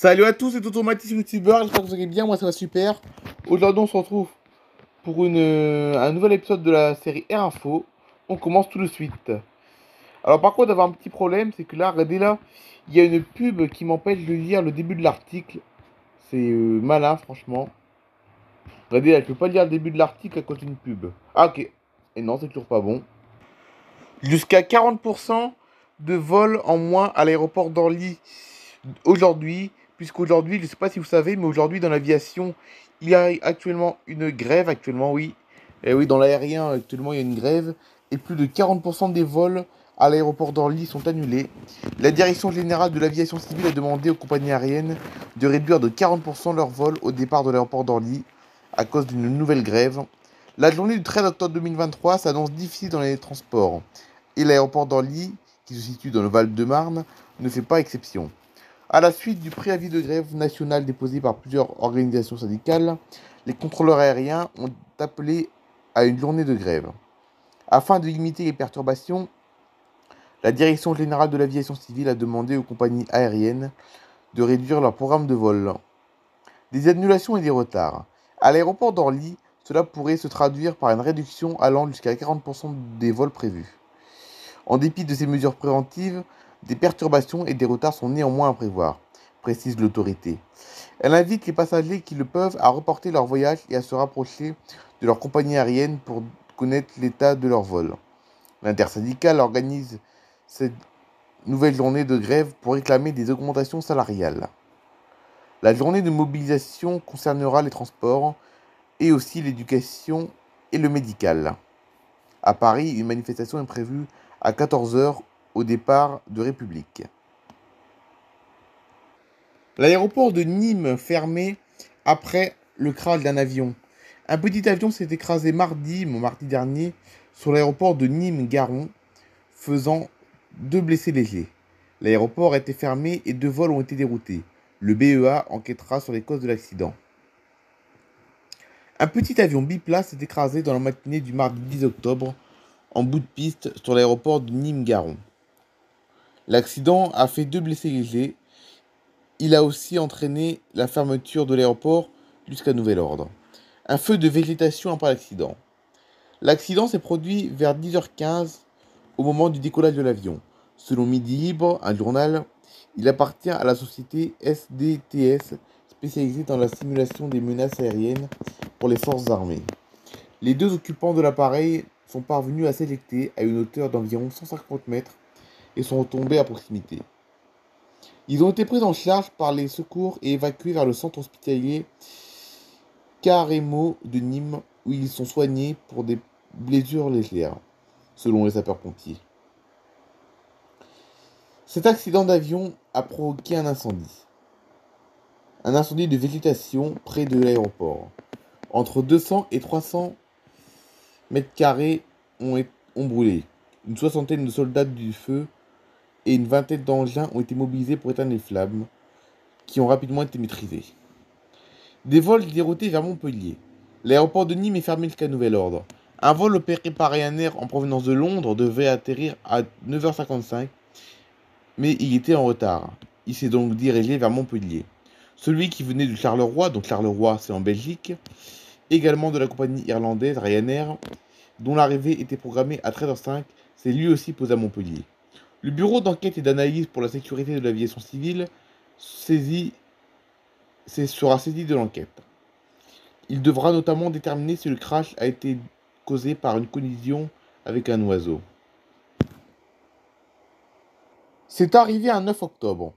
Salut à tous, c'est Automatis YouTuber, j'espère que vous allez bien, moi ça va super. Aujourd'hui on se retrouve pour un nouvel épisode de la série Air Info. On commence tout de suite. Alors par contre d'avoir un petit problème, c'est que là, regardez là, il y a une pub qui m'empêche de lire le début de l'article. C'est malin franchement. Regardez là, je peux pas lire le début de l'article à cause d'une pub. Ah ok, et non c'est toujours pas bon. Jusqu'à 40% de vols en moins à l'aéroport d'Orly aujourd'hui, puisqu'aujourd'hui, je ne sais pas si vous savez, mais aujourd'hui dans l'aviation, il y a actuellement une grève, actuellement oui. Et oui, dans l'aérien, actuellement, il y a une grève, et plus de 40% des vols à l'aéroport d'Orly sont annulés. La direction générale de l'aviation civile a demandé aux compagnies aériennes de réduire de 40% leurs vols au départ de l'aéroport d'Orly à cause d'une nouvelle grève. La journée du 13 octobre 2023 s'annonce difficile dans les transports, et l'aéroport d'Orly, qui se situe dans le Val-de-Marne, ne fait pas exception. À la suite du préavis de grève nationale déposé par plusieurs organisations syndicales, les contrôleurs aériens ont appelé à une journée de grève. Afin de limiter les perturbations, la Direction générale de l'aviation civile a demandé aux compagnies aériennes de réduire leur programme de vol. Des annulations et des retards. À l'aéroport d'Orly, cela pourrait se traduire par une réduction allant jusqu'à 40% des vols prévus. En dépit de ces mesures préventives, des perturbations et des retards sont néanmoins à prévoir, précise l'autorité. Elle invite les passagers qui le peuvent à reporter leur voyage et à se rapprocher de leur compagnie aérienne pour connaître l'état de leur vol. L'intersyndicale organise cette nouvelle journée de grève pour réclamer des augmentations salariales. La journée de mobilisation concernera les transports et aussi l'éducation et le médical. À Paris, une manifestation est prévue à 14 h au départ de République. L'aéroport de Nîmes fermé après le crash d'un avion. Un petit avion s'est écrasé mardi dernier, sur l'aéroport de Nîmes-Garons, faisant 2 blessés légers. L'aéroport a été fermé et 2 vols ont été déroutés. Le BEA enquêtera sur les causes de l'accident. Un petit avion biplace s'est écrasé dans la matinée du mardi 10 octobre en bout de piste sur l'aéroport de Nîmes-Garons. L'accident a fait 2 blessés légers. Il a aussi entraîné la fermeture de l'aéroport jusqu'à nouvel ordre. Un feu de végétation après l'accident. L'accident s'est produit vers 10h15 au moment du décollage de l'avion. Selon Midi Libre, un journal, il appartient à la société SDTS, spécialisée dans la simulation des menaces aériennes pour les forces armées. Les 2 occupants de l'appareil sont parvenus à s'éjecter à une hauteur d'environ 150 mètres et sont retombés à proximité. Ils ont été pris en charge par les secours et évacués vers le centre hospitalier Caremo de Nîmes, où ils sont soignés pour des blessures légères, selon les sapeurs-pompiers. Cet accident d'avion a provoqué un incendie. Un incendie de végétation près de l'aéroport. Entre 200 et 300 mètres carrés ont brûlé. Une soixantaine de soldats du feu et une vingtaine d'engins ont été mobilisés pour éteindre les flammes, qui ont rapidement été maîtrisées. Des vols déroutés vers Montpellier. L'aéroport de Nîmes est fermé jusqu'à nouvel ordre. Un vol opéré par Ryanair en provenance de Londres devait atterrir à 9h55, mais il était en retard. Il s'est donc dirigé vers Montpellier. Celui qui venait de Charleroi, donc Charleroi c'est en Belgique, également de la compagnie irlandaise Ryanair, dont l'arrivée était programmée à 13h05, s'est lui aussi posé à Montpellier. Le bureau d'enquête et d'analyse pour la sécurité de l'aviation civile sera saisi de l'enquête. Il devra notamment déterminer si le crash a été causé par une collision avec un oiseau. C'est arrivé un 9 octobre.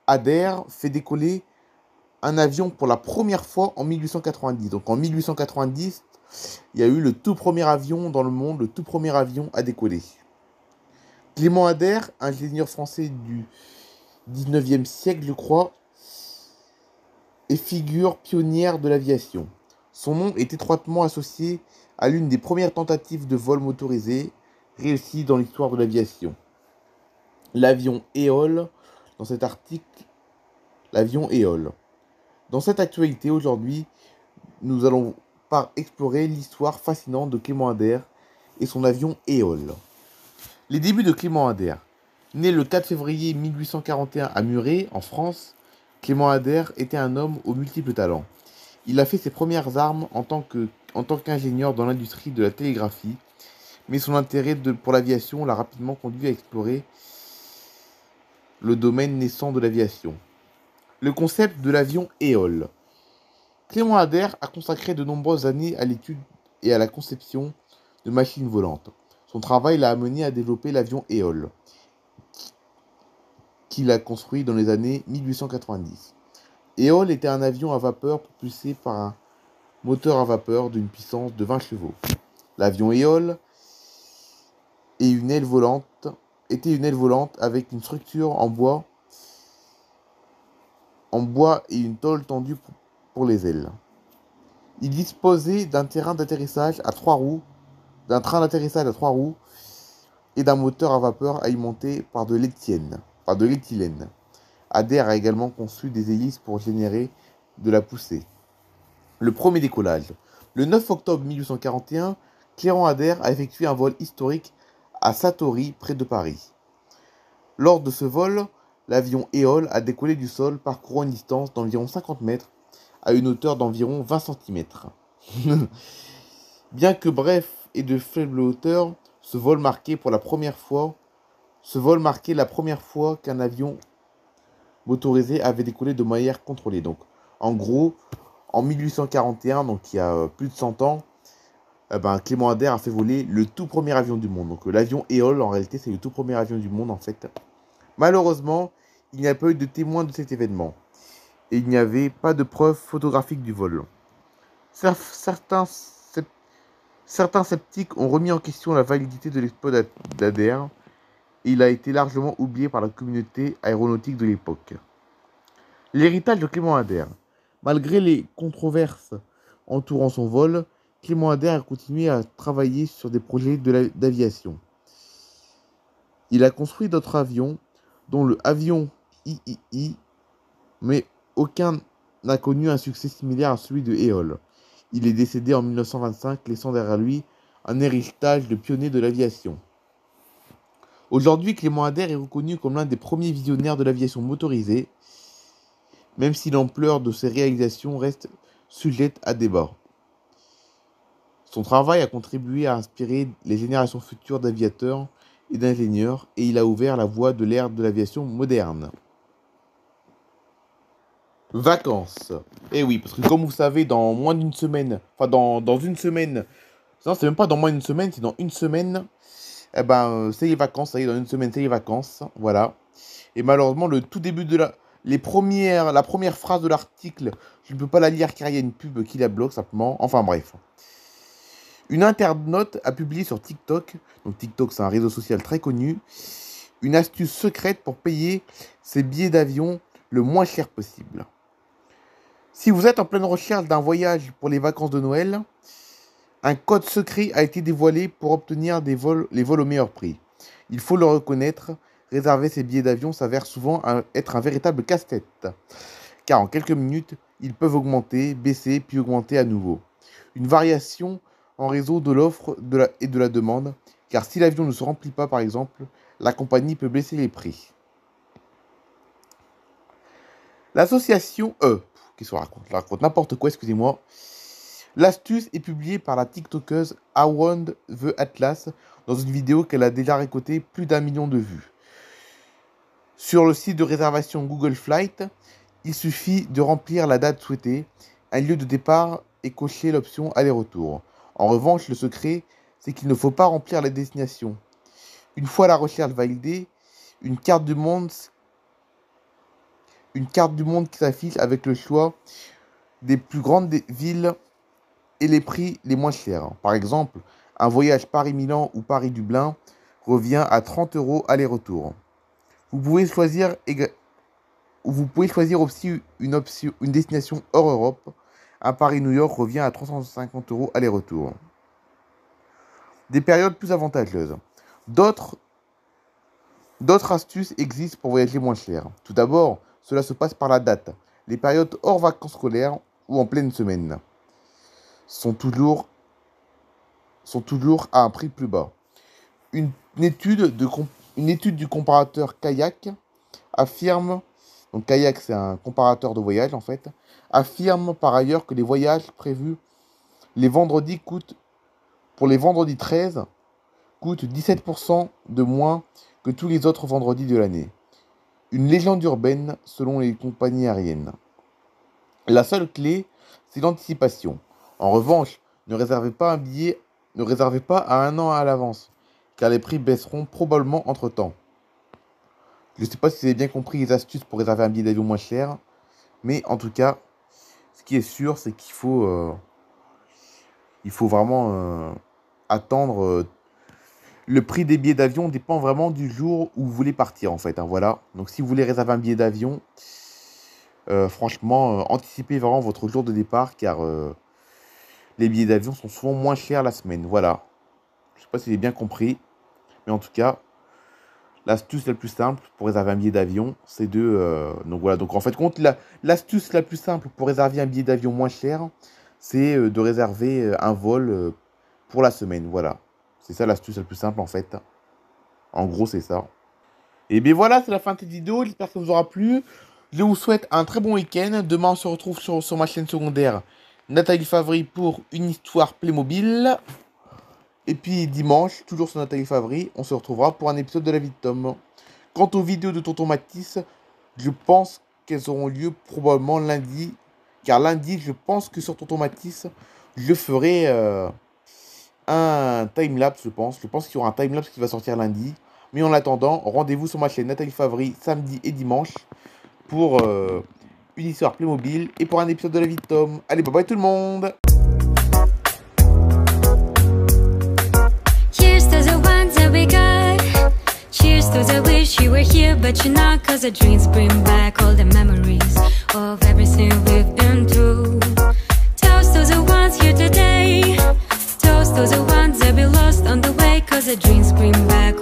Adair fait décoller un avion pour la première fois en 1890. Donc en 1890, il y a eu le tout premier avion dans le monde, le tout premier avion à décoller. Clément Adair, ingénieur français du 19e siècle, je crois, et figure pionnière de l'aviation. Son nom est étroitement associé à l'une des premières tentatives de vol motorisé réussies dans l'histoire de l'aviation. L'avion Éole, dans cet article, l'avion Éole. Dans cette actualité aujourd'hui, nous allons explorer l'histoire fascinante de Clément Adair et son avion Éole. Les débuts de Clément Adair. Né le 4 février 1841 à Muret, en France, Clément Ader était un homme aux multiples talents. Il a fait ses premières armes en tant qu'ingénieur dans l'industrie de la télégraphie, mais son intérêt pour l'aviation l'a rapidement conduit à explorer le domaine naissant de l'aviation. Le concept de l'avion éole. Clément Ader a consacré de nombreuses années à l'étude et à la conception de machines volantes. Son travail l'a amené à développer l'avion éole, qu'il a construit dans les années 1890. Éole était un avion à vapeur propulsé par un moteur à vapeur d'une puissance de 20 chevaux. L'avion éole était une aile volante avec une structure en bois et une tôle tendue pour les ailes. Il disposait d'un train d'atterrissage à 3 roues et d'un moteur à vapeur alimenté par de l'éthylène. Ader a également conçu des hélices pour générer de la poussée. Le premier décollage. Le 9 octobre 1841, Clément Ader a effectué un vol historique à Satory, près de Paris. Lors de ce vol, l'avion éole a décollé du sol, parcourant une distance d'environ 50 mètres à une hauteur d'environ 20 cm. Bien que bref et de faible hauteur, ce vol marquait la première fois qu'un avion motorisé avait décollé de manière contrôlée. Donc, en gros, en 1841, donc il y a plus de 100 ans, Clément Ader a fait voler le tout premier avion du monde. Donc l'avion éole, en réalité, c'est le tout premier avion du monde, en fait. Malheureusement, il n'y a pas eu de témoins de cet événement. Et il n'y avait pas de preuves photographiques du vol. Certains sceptiques ont remis en question la validité de l'exploit d'Ader, et il a été largement oublié par la communauté aéronautique de l'époque. L'héritage de Clément Ader. Malgré les controverses entourant son vol, Clément Ader a continué à travailler sur des projets d'aviation. Il a construit d'autres avions, dont le avion III, mais aucun n'a connu un succès similaire à celui de Éole. Il est décédé en 1925, laissant derrière lui un héritage de pionnier de l'aviation. Aujourd'hui, Clément Ader est reconnu comme l'un des premiers visionnaires de l'aviation motorisée, même si l'ampleur de ses réalisations reste sujette à débat. Son travail a contribué à inspirer les générations futures d'aviateurs et d'ingénieurs, et il a ouvert la voie de l'ère de l'aviation moderne. Vacances. Eh oui, parce que comme vous savez, dans moins d'une semaine, dans une semaine, non, c'est même pas dans moins d'une semaine, c'est dans une semaine, c'est les vacances, ça y est, dans une semaine, c'est les vacances, voilà. Et malheureusement, le tout début de la première phrase de l'article, je ne peux pas la lire car il y a une pub qui la bloque simplement, enfin bref. Une internaute a publié sur TikTok, donc TikTok c'est un réseau social très connu, une astuce secrète pour payer ses billets d'avion le moins cher possible. Si vous êtes en pleine recherche d'un voyage pour les vacances de Noël, un code secret a été dévoilé pour obtenir les vols au meilleur prix. Il faut le reconnaître, réserver ses billets d'avion s'avère souvent être un véritable casse-tête, car en quelques minutes, ils peuvent augmenter, baisser, puis augmenter à nouveau. Une variation en réseau de l'offre et de la demande, car si l'avion ne se remplit pas par exemple, la compagnie peut baisser les prix. L'association qu'est-ce qu'on raconte? Je raconte n'importe quoi, excusez-moi. L'astuce est publiée par la TikTokeuse Around the Atlas dans une vidéo qu'elle a déjà récolté plus d'1 million de vues. Sur le site de réservation Google Flight, il suffit de remplir la date souhaitée, un lieu de départ et cocher l'option aller-retour. En revanche, le secret, c'est qu'il ne faut pas remplir la destination. Une fois la recherche validée, une carte du monde qui s'affiche avec le choix des plus grandes villes et les prix les moins chers. Par exemple, un voyage Paris-Milan ou Paris-Dublin revient à 30 € aller-retour. Vous pouvez choisir aussi une destination hors Europe. Un Paris-New York revient à 350 € aller-retour. Des périodes plus avantageuses. D'autres astuces existent pour voyager moins cher. Tout d'abord, cela se passe par la date. Les périodes hors vacances scolaires ou en pleine semaine sont toujours à un prix plus bas. Une étude du comparateur Kayak affirme donc Kayak c'est un comparateur de voyage en fait, affirme par ailleurs que les voyages prévus les vendredis pour les vendredis 13, coûtent 17% de moins que tous les autres vendredis de l'année. Une légende urbaine selon les compagnies aériennes. La seule clé, c'est l'anticipation. En revanche, ne réservez pas à un an à l'avance, car les prix baisseront probablement entre-temps. Je ne sais pas si vous avez bien compris les astuces pour réserver un billet d'avion moins cher, mais en tout cas, ce qui est sûr, c'est qu'il faut vraiment attendre. Le prix des billets d'avion dépend vraiment du jour où vous voulez partir, en fait. Hein, voilà. Donc, si vous voulez réserver un billet d'avion, franchement, anticipez vraiment votre jour de départ, car les billets d'avion sont souvent moins chers la semaine. Voilà. Je ne sais pas si vous avez bien compris, mais en tout cas, l'astuce la plus simple pour réserver un billet d'avion, c'est donc voilà. Donc, en fait, l'astuce la plus simple pour réserver un billet d'avion moins cher, c'est de réserver un vol pour la semaine. Voilà. C'est ça l'astuce la plus simple en fait. En gros, c'est ça. Et bien voilà, c'est la fin de cette vidéo. J'espère que ça vous aura plu. Je vous souhaite un très bon week-end. Demain, on se retrouve sur ma chaîne secondaire Nathalie Favry pour une histoire Playmobil. Et puis dimanche, toujours sur Nathalie Favry, on se retrouvera pour un épisode de La vie de Tom. Quant aux vidéos de Tonton Matisse, je pense qu'elles auront lieu probablement lundi. Car lundi, je pense que sur Tonton Matisse, je ferai un timelapse, je pense. Je pense qu'il y aura un timelapse qui va sortir lundi. Mais en attendant, rendez-vous sur ma chaîne Nathalie Favry samedi et dimanche pour une histoire Playmobil et pour un épisode de La vie de Tom. Allez, bye bye tout le monde! Cheers to the ones that we got. Cheers to the wish you were here, but you're not. Cause the dreams bring back all the memories of everything we've been through. Toast to the ones here today. Toast to the ones that we lost on the way. Cause the dreams bring back